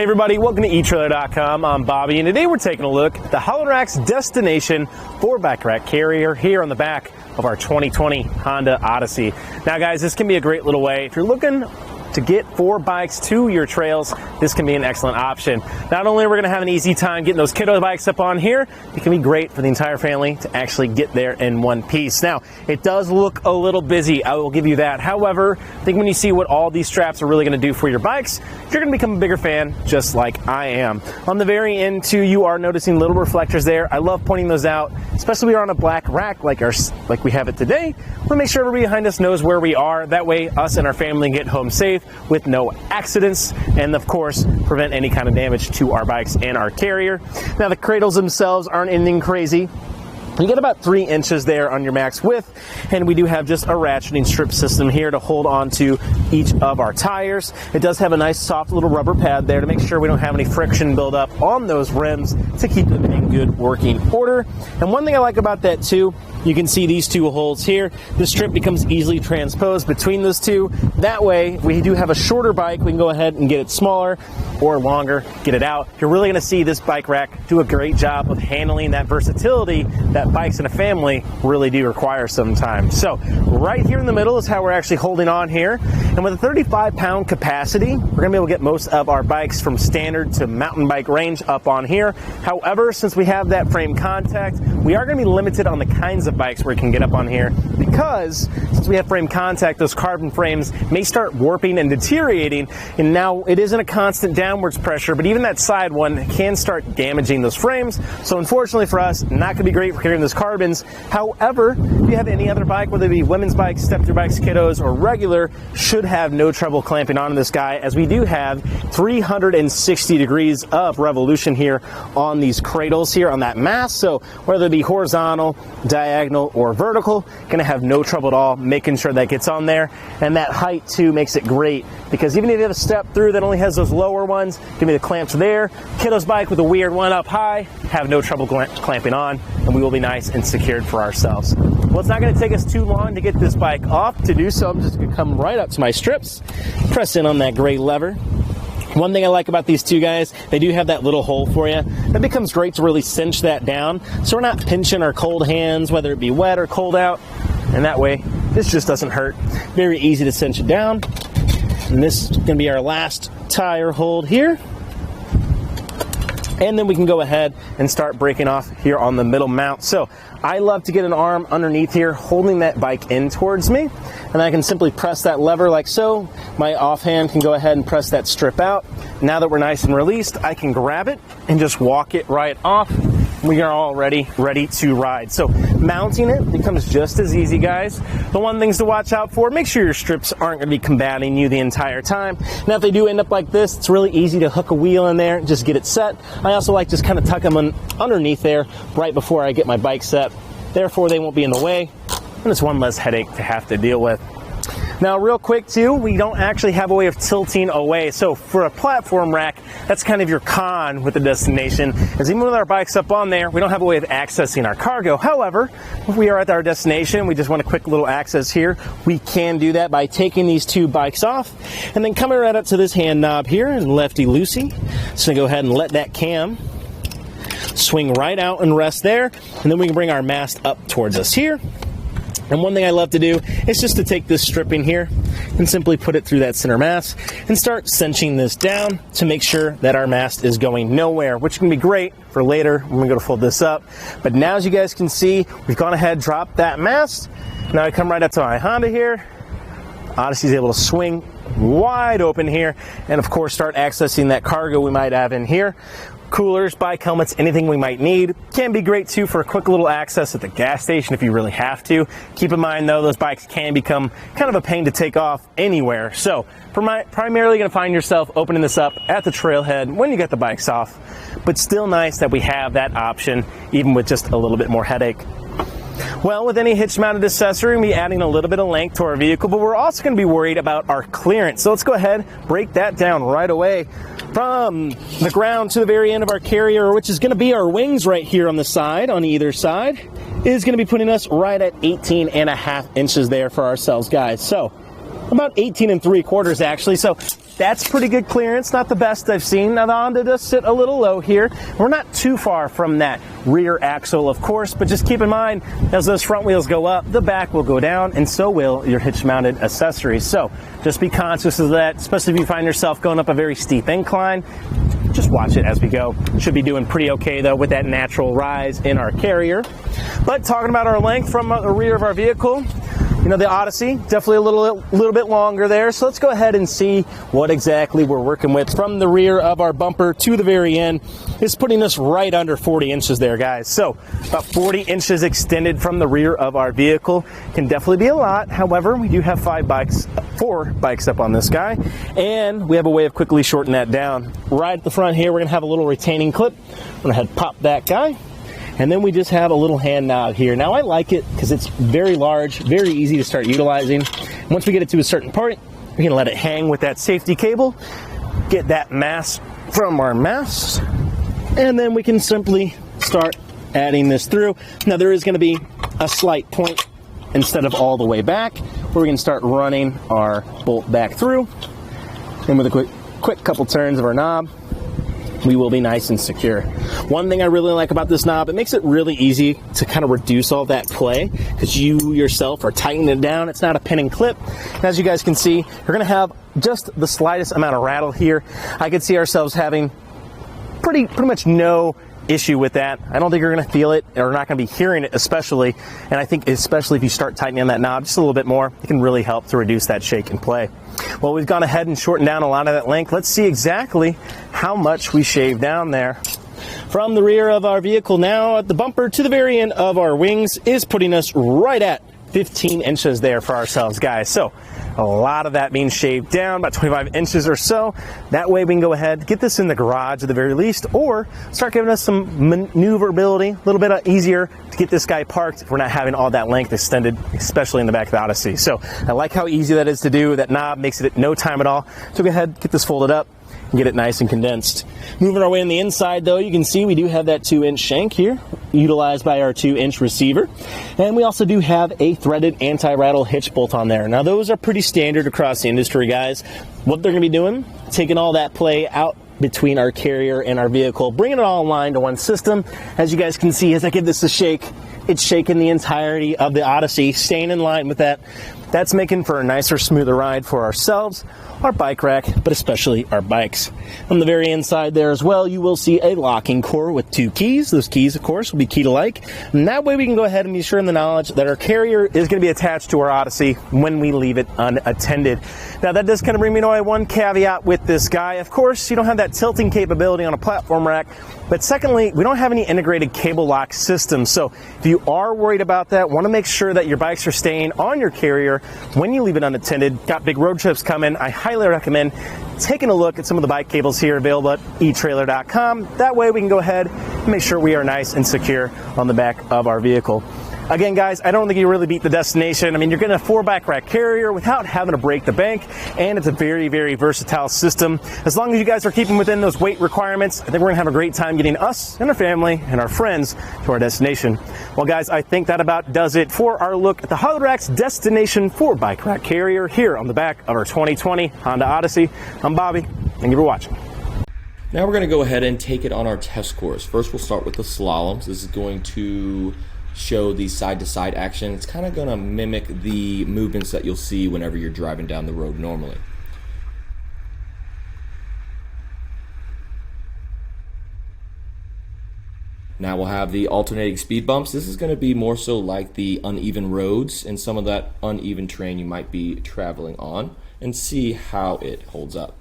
Hey everybody, welcome to etrailer.com. I'm Bobby, and today we're taking a look at the Holland Rack's destination 4-bike rack carrier here on the back of our 2020 Honda Odyssey. Now guys, this can be a great little way. If you're looking to get 4 bikes to your trails, this can be an excellent option. Not only are we going to have an easy time getting those kiddo bikes up on here, it can be great for the entire family to actually get there in one piece. Now, it does look a little busy, I will give you that. However, I think when you see what all these straps are really going to do for your bikes, you're going to become a bigger fan, just like I am. On the very end too, you are noticing little reflectors there. I love pointing those out, especially when we're on a black rack like we have it today. We'll make sure everybody behind us knows where we are. That way, us and our family get home safe with no accidents, and of course prevent any kind of damage to our bikes and our carrier. Now the cradles themselves aren't anything crazy. You get about 3 inches there on your max width, and we do have just a ratcheting strip system here to hold on to each of our tires. It does have a nice soft little rubber pad there to make sure we don't have any friction build up on those rims to keep them in good working order. And one thing I like about that too, you can see these 2 holes here. The strip becomes easily transposed between those 2. That way, if we do have a shorter bike, we can go ahead and get it smaller or longer, get it out. You're really gonna see this bike rack do a great job of handling that versatility that bikes in a family really do require sometimes. So right here in the middle is how we're actually holding on here. And with a 35-pound capacity, we're gonna be able to get most of our bikes from standard to mountain bike range up on here. However, since we have that frame contact, we are gonna be limited on the kinds of bikes we can get up on here, because since we have frame contact, those carbon frames may start warping and deteriorating, and now it isn't a constant downwards pressure, but even that side one can start damaging those frames. So unfortunately for us, not gonna be great for carrying those carbons. However, if you have any other bike, whether it be women's bikes, step-through bikes, kiddos, or regular, should have no trouble clamping onto this guy, as we do have 360 degrees of revolution here on these cradles here on that mast. So whether it be horizontal, diagonal, or vertical, gonna have no trouble at all making sure that gets on there. And that height too makes it great, because even if you have a step through that only has those lower ones, give me the clamps there. Kiddo's bike with a weird one up high, have no trouble clamping on, and we will be nice and secured for ourselves. Well, it's not gonna take us too long to get this bike off. To do so, I'm just gonna come right up to my strips, press in on that gray lever. One thing I like about these 2 guys, they do have that little hole for you. That becomes great to really cinch that down, so we're not pinching our cold hands, whether it be wet or cold out. And that way, this just doesn't hurt. Very easy to cinch it down. And this is gonna be our last tire hold here. And then we can go ahead and start breaking off here on the middle mount. So I love to get an arm underneath here, holding that bike in towards me, and I can simply press that lever like so. My offhand can go ahead and press that strip out. Now that we're nice and released, I can grab it and just walk it right off. We are already ready to ride. So mounting it becomes just as easy, guys. The one things to watch out for, make sure your strips aren't gonna be combating you the entire time. Now if they do end up like this, it's really easy to hook a wheel in there and just get it set. I also like just kind of tuck them in underneath there right before I get my bike set. Therefore they won't be in the way, and it's one less headache to have to deal with. Now real quick too, we don't actually have a way of tilting away. So for a platform rack, that's kind of your con with the destination, is even with our bikes up on there, we don't have a way of accessing our cargo. However, if we are at our destination, we just want a quick little access here, we can do that by taking these 2 bikes off and then coming right up to this hand knob here and lefty-loosey. So go ahead and let that cam swing right out and rest there, and then we can bring our mast up towards us here. And one thing I love to do is just to take this stripping here and simply put it through that center mast and start cinching this down to make sure that our mast is going nowhere, which can be great for later when we go to fold this up. But now, as you guys can see, we've gone ahead, dropped that mast. Now I come right up to my Honda here. Odyssey's able to swing wide open here, and of course start accessing that cargo we might have in here. Coolers, bike helmets, anything we might need. Can be great too for a quick little access at the gas station if you really have to. Keep in mind though, those bikes can become kind of a pain to take off anywhere. So primarily going to find yourself opening this up at the trailhead when you get the bikes off, but still nice that we have that option even with just a little bit more headache. Well, with any hitch-mounted accessory, we'll be adding a little bit of length to our vehicle, but we're also going to be worried about our clearance. So let's go ahead, break that down right away. From the ground to the very end of our carrier, which is going to be our wings right here on the side, on either side, is going to be putting us right at 18.5 inches there for ourselves, guys. So about 18 3/4 actually. So That's pretty good clearance, not the best I've seen. Now the Honda does sit a little low here. We're not too far from that rear axle, of course, but just keep in mind, as those front wheels go up, the back will go down, and so will your hitch-mounted accessories. So just be conscious of that, especially if you find yourself going up a very steep incline. Just watch it as we go. Should be doing pretty okay though with that natural rise in our carrier. But talking about our length from the rear of our vehicle, you know, the Odyssey, definitely a little bit longer there. So let's go ahead and see what exactly we're working with. From the rear of our bumper to the very end, it's putting us right under 40 inches there, guys. So about 40 inches extended from the rear of our vehicle can definitely be a lot. However, we do have 4 bikes up on this guy, and we have a way of quickly shortening that down. Right at the front here, we're gonna have a little retaining clip. I'm gonna head pop that guy. And then we just have a little hand knob here. Now I like it because it's very large, very easy to start utilizing. Once we get it to a certain part, we're gonna let it hang with that safety cable, get that mass from our mast, and then we can simply start adding this through. Now there is gonna be a slight point instead of all the way back, where we can start running our bolt back through. And with a quick couple turns of our knob, we will be nice and secure. One thing I really like about this knob, it makes it really easy to kind of reduce all that play because you yourself are tightening it down. It's not a pin and clip. And as you guys can see, you're gonna have just the slightest amount of rattle here. I could see ourselves having pretty much no issue with that. I don't think you're going to feel it or not going to be hearing it especially, and I think especially if you start tightening on that knob just a little bit more, it can really help to reduce that shake and play. Well, we've gone ahead and shortened down a lot of that length. Let's see exactly how much we shaved down there. From the rear of our vehicle now at the bumper to the very end of our wings is putting us right at 15 inches there for ourselves, guys. So a lot of that being shaved down, about 25 inches or so. That way we can go ahead, get this in the garage at the very least, or start giving us some maneuverability, a little bit easier to get this guy parked if we're not having all that length extended, especially in the back of the Odyssey. So I like how easy that is to do. That knob makes it at no time at all. So go ahead, get this folded up, and get it nice and condensed. Moving our way on the inside though, you can see we do have that 2-inch shank here, utilized by our 2-inch receiver. And we also do have a threaded anti-rattle hitch bolt on there. Now those are pretty standard across the industry, guys. What they're gonna be doing, taking all that play out between our carrier and our vehicle, bringing it all in line to one system. As you guys can see, as I give this a shake, it's shaking the entirety of the Odyssey, staying in line with that. That's making for a nicer, smoother ride for ourselves, our bike rack, but especially our bikes. On the very inside there as well, you will see a locking core with 2 keys. Those keys, of course, will be key to like. And that way we can go ahead and be sure in the knowledge that our carrier is going to be attached to our Odyssey when we leave it unattended. Now that does kind of bring me to one caveat with this guy. Of course, you don't have that tilting capability on a platform rack. But secondly, we don't have any integrated cable lock system. So if you are worried about that, want to make sure that your bikes are staying on your carrier when you leave it unattended, got big road trips coming, I highly recommend taking a look at some of the bike cables here available at etrailer.com. That way we can go ahead and make sure we are nice and secure on the back of our vehicle. Again, guys, I don't think you really beat the destination. I mean, you're getting a 4 bike rack carrier without having to break the bank, and it's a very, very versatile system. As long as you guys are keeping within those weight requirements, I think we're gonna have a great time getting us and our family and our friends to our destination. Well, guys, I think that about does it for our look at the Honda Rack's destination 4 bike rack carrier here on the back of our 2020 Honda Odyssey. I'm Bobby. Thank you for watching. Now we're going to go ahead and take it on our test course. First, we'll start with the Slaloms. This is going to show the side-to-side action. It's kind of going to mimic the movements that you'll see whenever you're driving down the road normally. Now we'll have the alternating speed bumps. This is going to be more so like the uneven roads and some of that uneven terrain you might be traveling on, and see how it holds up.